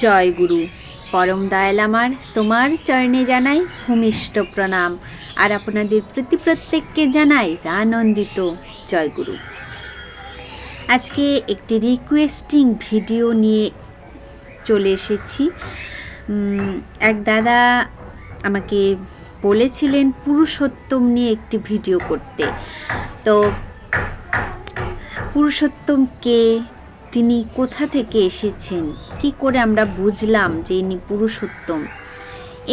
জয় গুরু। পরম দয়াল আমার তোমার চরণে জানাই ভূমিষ্ঠ প্রণাম, আর আপনাদের প্রতি প্রত্যেককে জানাই আনন্দিত জয় গুরু। আজকে একটি রিকোয়েস্টিং ভিডিও নিয়ে চলে এসেছি। এক দাদা আমাকে বলেছিলেন পুরুষোত্তম নিয়ে একটি ভিডিও করতে। তো পুরুষোত্তম কে, তিনি কোথা থেকে এসেছেন, কি করে আমরা বুঝলাম যে ইনি পুরুষোত্তম,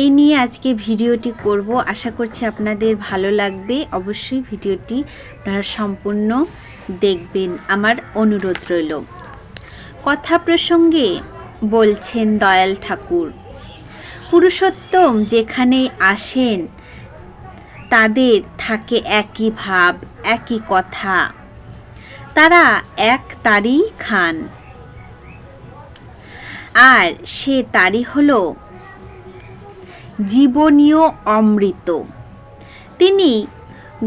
এই নিয়ে আজকে ভিডিওটি করব। আশা করছি আপনাদের ভালো লাগবে। অবশ্যই ভিডিওটি আপনারা সম্পূর্ণ দেখবেন, আমার অনুরোধ রইল। কথা প্রসঙ্গে বলছেন দয়াল ঠাকুর, পুরুষোত্তম যেখানে আসেন তাদের থাকে একই ভাব, একই কথা, তারা এক তারই খান, আর সে তারই হলো জীবনীয় অমৃত। তিনি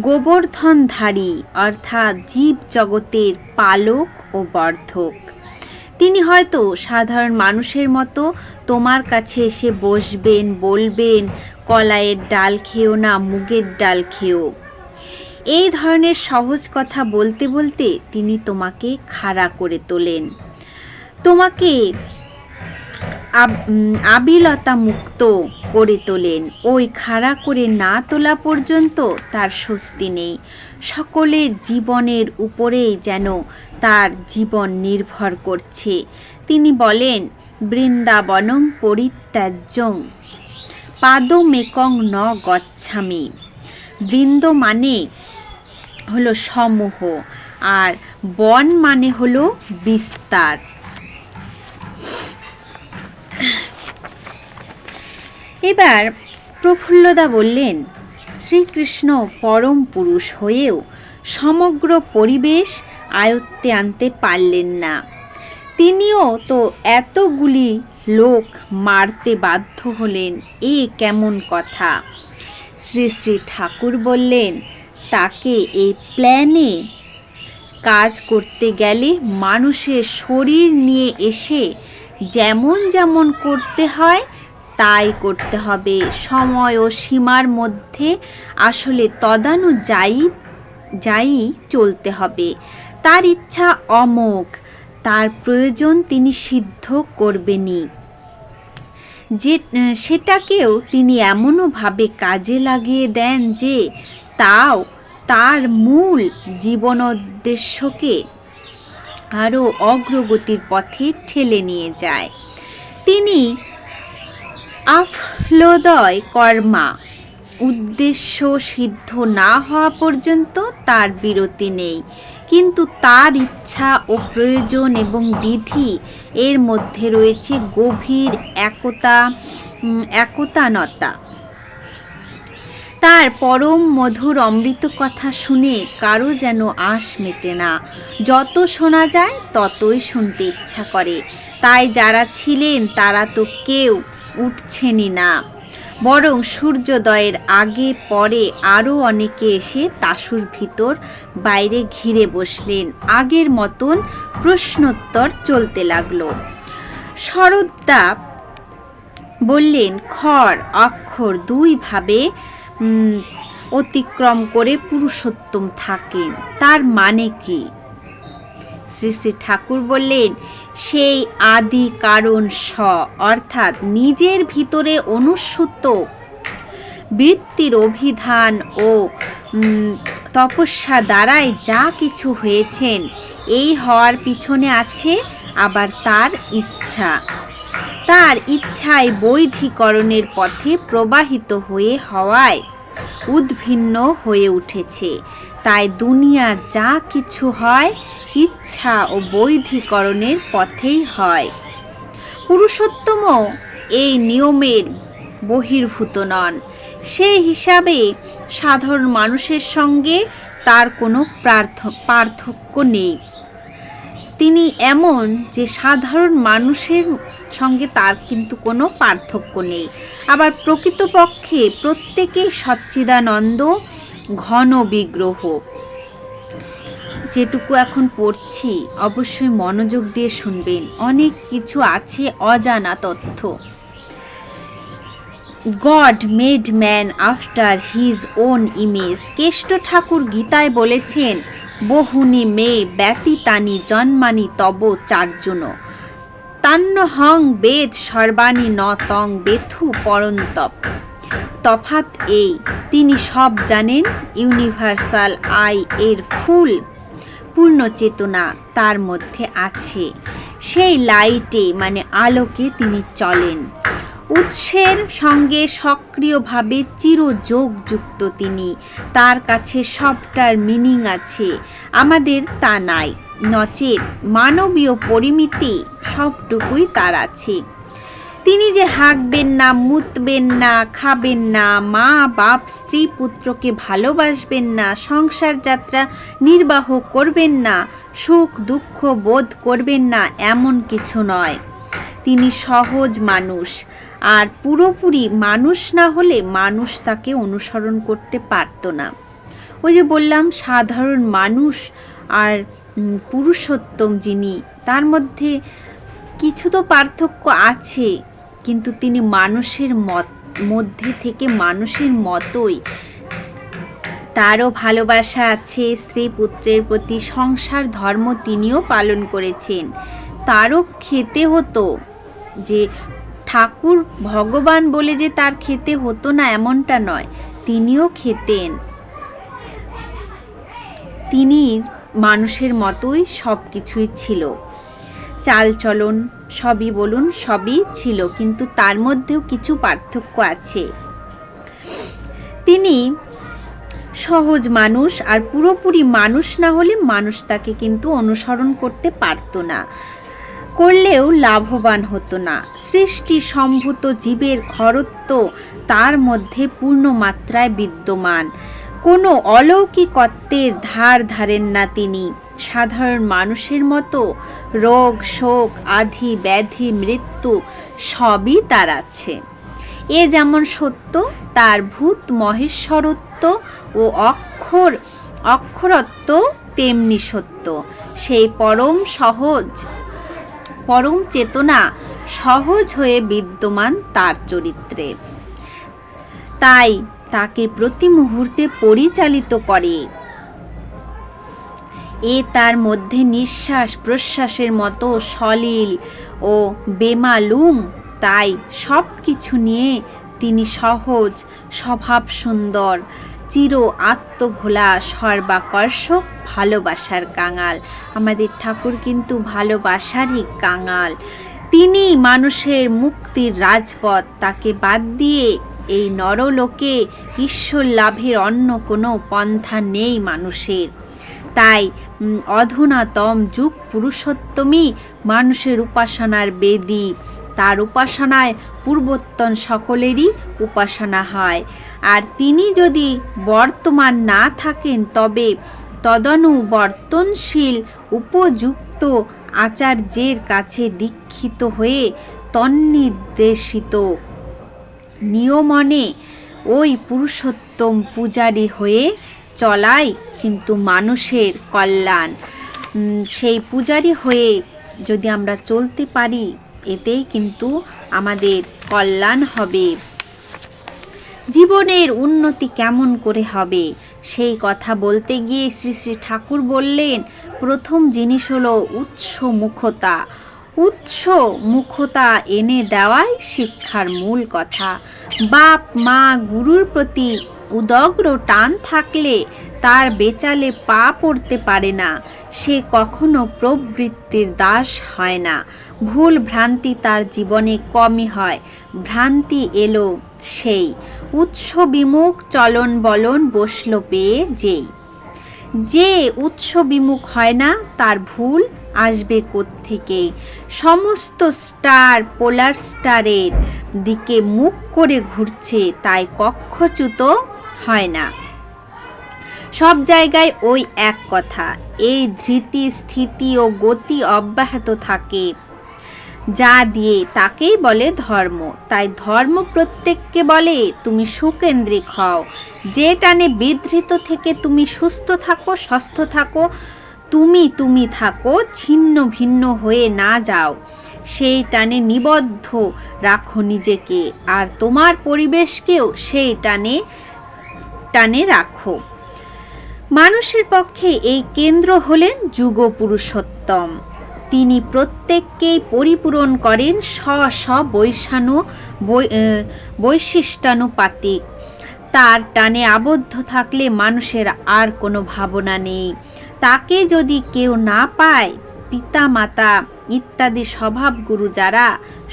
গোবর্ধনধারী, অর্থাৎ জীব জগতের পালক ও বর্ধক। তিনি হয়তো সাধারণ মানুষের মতো তোমার কাছে এসে বসবেন, বলবেন কলাইয়ের ডাল খেও না, মুগের ডাল খেও। এই ধরনের সহজ কথা বলতে বলতে তিনি তোমাকে খাড়া করে তোলেন, তোমাকে আবিলতা মুক্ত করে তোলেন। ওই খাড়া করে না তোলা পর্যন্ত তার স্বস্তি নেই। সকলের জীবনের উপরেই যেন তার জীবন নির্ভর করছে। তিনি বলেন, বৃন্দাবনং পরিত্যাজ্যং পাদমেকং ন গচ্ছামি। বৃন্দ মানে হলো সমূহ, আর বন মানে হলো বিস্তার। এবার প্রফুল্লদা বললেন, শ্রীকৃষ্ণ পরম পুরুষ হয়েও সমগ্র পরিবেশ আয়ত্তে আনতে পারলেন না। তিনিও তো এতগুলি লোক মারতে বাধ্য হলেন, এ কেমন কথা? শ্রী শ্রী ঠাকুর বললেন, তাকে এই প্ল্যানে কাজ করতে গেলে মানুষের শরীর নিয়ে এসে যেমন যেমন করতে হয় তাই করতে হবে। সময় ও সীমার মধ্যে আসলে তদানুযায়ী চলতে হবে। তার ইচ্ছা অমোঘ, তার প্রয়োজন তিনি সিদ্ধ করবেনই। সেটাকেও তিনি এমনভাবে কাজে লাগিয়ে দেন যে তাও তার মূল জীবনোদ্দেশ্যকে আরও অগ্রগতির পথে ঠেলে নিয়ে যায়। তিনি আফ্লোদয় কর্মা, উদ্দেশ্য সিদ্ধ না হওয়া পর্যন্ত তার বিরতি নেই। কিন্তু তার ইচ্ছা ও প্রয়োজন এবং বিধি এর মধ্যে রয়েছে গভীর একতানতা। তার পরম মধুর অমৃত কথা শুনে কারো যেন আশ মেটে না। যত শোনা যায় ততই শুনতে ইচ্ছা করে। তাই যারা ছিলেন তারা তো কেউ উঠছেনই না, বরং সূর্যোদয়ের আগে পরে আরও অনেকে এসে তাসুর ভিতর বাইরে ঘিরে বসলেন। আগের মতন প্রশ্নোত্তর চলতে লাগলো। শরদ্দা বললেন, খর অক্ষর দুইভাবে অতিক্রম করে পুরুষোত্তম থাকেন, তার মানে কি? শ্রী শ্রী ঠাকুর বললেন, সেই আদি কারণ স, অর্থাৎ নিজের ভিতরে অনুসূত বৃত্তির অভিধান ও তপস্যা দ্বারাই যা কিছু হয়েছেন, এই হওয়ার পিছনে আছে আবার তার ইচ্ছা। তার ইচ্ছায় বৈধিকরণের পথে প্রবাহিত হওয়ায় উদ্ভিন্ন হয়ে উঠেছে। তাই দুনিয়ার যা কিছু হয় ইচ্ছা ও বৈধিকরণের পথেই হয়। পুরুষোত্তমও এই নিয়মের বহির্ভূত নন। সেই হিসাবে সাধারণ মানুষের সঙ্গে তার কোনো পার্থক্য নেই। তিনি এমন যে সাধারণ মানুষের সঙ্গে তার কিন্তু কোনো পার্থক্য নেই। আবার প্রকৃতপক্ষে প্রত্যেকেই সচ্চিদানন্দ ঘন বিগ্রহ। যেটুকু এখন পড়ছি অবশ্যই মনোযোগ দিয়ে শুনবেন, অনেক কিছু আছে অজানা তথ্য। God made man after his own image. Keshto Thakur গীতায় বলেছেন, বহুনি মে ব্যতীতানি জন্মানি তব চার্জুন, তান্নহং বেদ সর্বাণি ন তং বেথু পরন্তপ। তফাৎ এই, তিনি সব জানেন, ইউনিভার্সাল আই এর ফুল পূর্ণ চেতনা তার মধ্যে আছে, সেই লাইটে মানে আলোকে তিনি চলেন। উৎসের সঙ্গে সক্রিয়ভাবে চিরযোগযুক্ত তিনি, তার কাছে সবটার মিনিং আছে, আমাদের তা নাই। নচেত মানবীয় পরিমিতি সবটুকুই তার আছে। তিনি যে হাঁকবেন না, মুতবেন না, খাবেন না, মা বাপ স্ত্রী পুত্রকে ভালোবাসবেন না, সংসার যাত্রা নির্বাহ করবেন না, সুখ দুঃখ বোধ করবেন না, এমন কিছু নয়। তিনি সহজ মানুষ, আর পুরোপুরি মানুষ না হলে মানুষ তাকে অনুসরণ করতে পারত না। ওই যে বললাম, সাধারণ মানুষ আর পুরুষোত্তম যিনি, তার মধ্যে কিছু তো পার্থক্য আছে, কিন্তু তিনি মানুষের মধ্যে থেকে মানুষের মতোই, তারও ভালোবাসা আছে স্ত্রী পুত্রের প্রতি, সংসার ধর্ম তিনিও পালন করেছেন। তারও খেতে হতো, যে ঠাকুর ভগবান বলে যে তার খেতে হতো না এমনটা নয়, তিনিও খেতেন। তিনি মানুষের মতোই সব কিছুই ছিল, চালচলন সবই বলুন, সবই ছিল, কিন্তু তার মধ্যেও কিছু পার্থক্য আছে। তিনি সহজ মানুষ, আর পুরোপুরি মানুষ না হলে মানুষ তাকে কিন্তু অনুসরণ করতে পারত না, করলেও লাভবান হতো না। সৃষ্টি সম্ভূত জীবের ঘরত্ব তার মধ্যে পূর্ণ মাত্রায় বিদ্যমান, কোনো অলৌকিকত্বের ধার ধারেন না তিনি। সাধারণ মানুষের মতো রোগ শোক আধি ব্যাধি মৃত্যু সবই তার আছে। এ যেমন সত্য, তার ভূত মহেশ্বরত্ব ও অক্ষরত্ব তেমনি সত্য। সেই পরম চেতনা সহজ হয়ে বিদ্যমান তার চরিত্রে, তাই তাকে প্রতি মুহূর্তে পরিচালিত করে। এ তার মধ্যে নিঃশ্বাস প্রশ্বাসের মতো সলিল ও বেমালুম, তাই সব কিছু নিয়ে তিনি সহজ, স্বভাব সুন্দর, চির আত্মভোলা, সর্বাকর্ষক, ভালোবাসার কাঙাল। আমাদের ঠাকুর কিন্তু ভালোবাসারই কাঙাল। তিনি মানুষের মুক্তির রাজপথ, তাকে বাদ দিয়ে এই নরলোকে ঈশ্বর লাভের অন্য কোনো পন্থা নেই মানুষের। তাই অধুনাতম যুগ পুরুষোত্তমই মানুষের উপাসনার বেদী, তার উপাসনায় পূর্বোত্তন সকলেরই উপাসনা হয়। আর তিনি যদি বর্তমান না থাকেন, তবে তদনুবর্তনশীল উপযুক্ত আচার্যের কাছে দীক্ষিত হয়ে তন্নির্দেশিত নিয়মনে ওই পুরুষোত্তম পূজারী হয়ে চলাই কিন্তু মানুষের কল্যাণ। সেই পূজারী হয়ে যদি আমরা চলতে পারি, এতেই কিন্তু আমাদের কল্যাণ হবে। জীবনের উন্নতি কেমন করে হবে সেই কথা বলতে গিয়ে শ্রী শ্রী ঠাকুর বললেন, প্রথম জিনিস হলো উৎসমুখতা। উৎসমুখতা এনে দেওয়াই শিক্ষার মূল কথা। বাপ মা গুরুর প্রতি উদগ্র টান থাকলে তার বেচালে পা পড়তে পারে না, সে কখনো প্রবৃত্তির দাস হয় না। ভুল ভ্রান্তি তার জীবনে কমই হয়, ভ্রান্তি এলো সেই উৎসবিমুখ চলন বলন বসল পেয়ে যেই। যে উৎসবিমুখ হয় না তার ভুল আসবে কোত্থেকে? সমস্ত স্টার পোলার স্টারের দিকে মুখ করে ঘুরছে, তাই কক্ষচ্যুত হয় না। সব জায়গায় ওই এক কথা, এই ধৃতি স্থিতি ও গতি অব্যাহত থাকে যা দিয়ে, তাকেই বলে ধর্ম। তাই ধর্ম প্রত্যেককে বলে তুমি সুকেন্দ্রিক হও, যে টানে বিধৃত থেকে তুমি সুস্থ থাকো, স্বস্থ থাকো, তুমি তুমি থাকো, ছিন্ন ভিন্ন হয়ে না যাও, সেই টানে নিবদ্ধ রাখো নিজেকে, আর তোমার পরিবেশকেও সেই টানে টানে রাখো। মানুষের পক্ষে এই কেন্দ্র হলেন যুগ পুরুষোত্তম। তিনি প্রত্যেককেই পরিপূরণ করেন স্ব বৈশিষ্ট্যানুপাতিক। তার টানে আবদ্ধ থাকলে মানুষের আর কোনো ভাবনা নেই। তাকে যদি কেউ না পায়, পিতা মাতা ইত্যাদি স্বভাবগুরু যারা,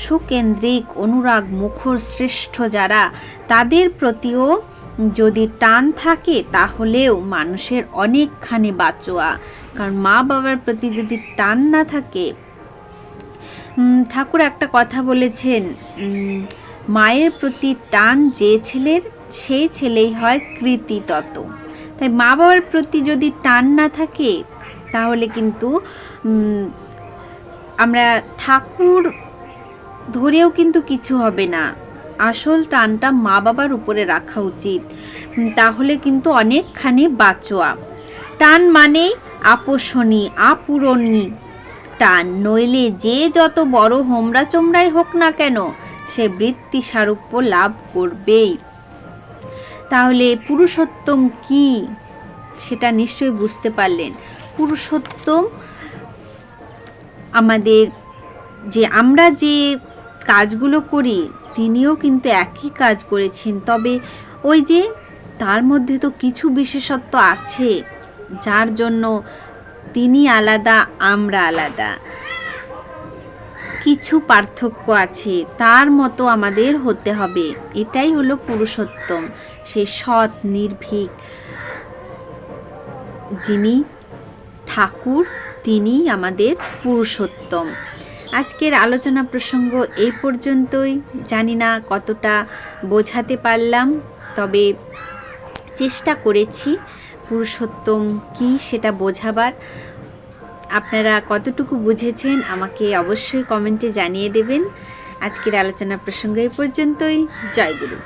সুকেন্দ্রিক অনুরাগ মুখর শ্রেষ্ঠ যারা, তাদের প্রতিও যদি টান থাকে তাহলেও মানুষের অনেকখানি বাঁচোয়া। কারণ মা বাবার প্রতি যদি টান না থাকে, ঠাকুর একটা কথা বলেছেন, মায়ের প্রতি টান যে ছেলের, সেই ছেলেই হয় কৃতিতত। তাই মা বাবার প্রতি যদি টান না থাকে তাহলে কিন্তু আমরা ঠাকুর ধরেও কিন্তু কিছু হবে না। আসল টানটা মা বাবার উপরে রাখা উচিত, তাহলে কিন্তু অনেকখানি বাঁচোয়া। টান মানে আপোষণী, আপূরণী টান, নইলে যে যত বড় হোমরা চোমরাই হোক না কেন, সে বৃত্তি সারূপ্য লাভ করবেই। তাহলে পুরুষোত্তম কি সেটা নিশ্চয়ই বুঝতে পারলেন। পুরুষোত্তম আমাদের যে আমরা যে কাজগুলো করি, তিনিও কিন্তু একই কাজ করেছেন, তবে ওই যে তার মধ্যে তো কিছু বিশেষত্ব আছে যার জন্য তিনি আলাদা, আমরা আলাদা, কিছু পার্থক্য আছে, তার মতো আমাদের হতে হবে। এটাই হলো পুরুষোত্তম, সে সৎ নির্ভীক যিনি ঠাকুর, তিনি আমাদের পুরুষোত্তম। আজকের আলোচনা প্রসঙ্গ এই পর্যন্তই। জানি না কতটা বোঝাতে পারলাম, তবে চেষ্টা করেছি পুরুষোত্তম কি সেটা বোঝাবার। আপনারা কতটুকু বুঝেছেন আমাকে অবশ্যই কমেন্টে জানিয়ে দেবেন। আজকের আলোচনা প্রসঙ্গ এই পর্যন্তই। জয় গুরু।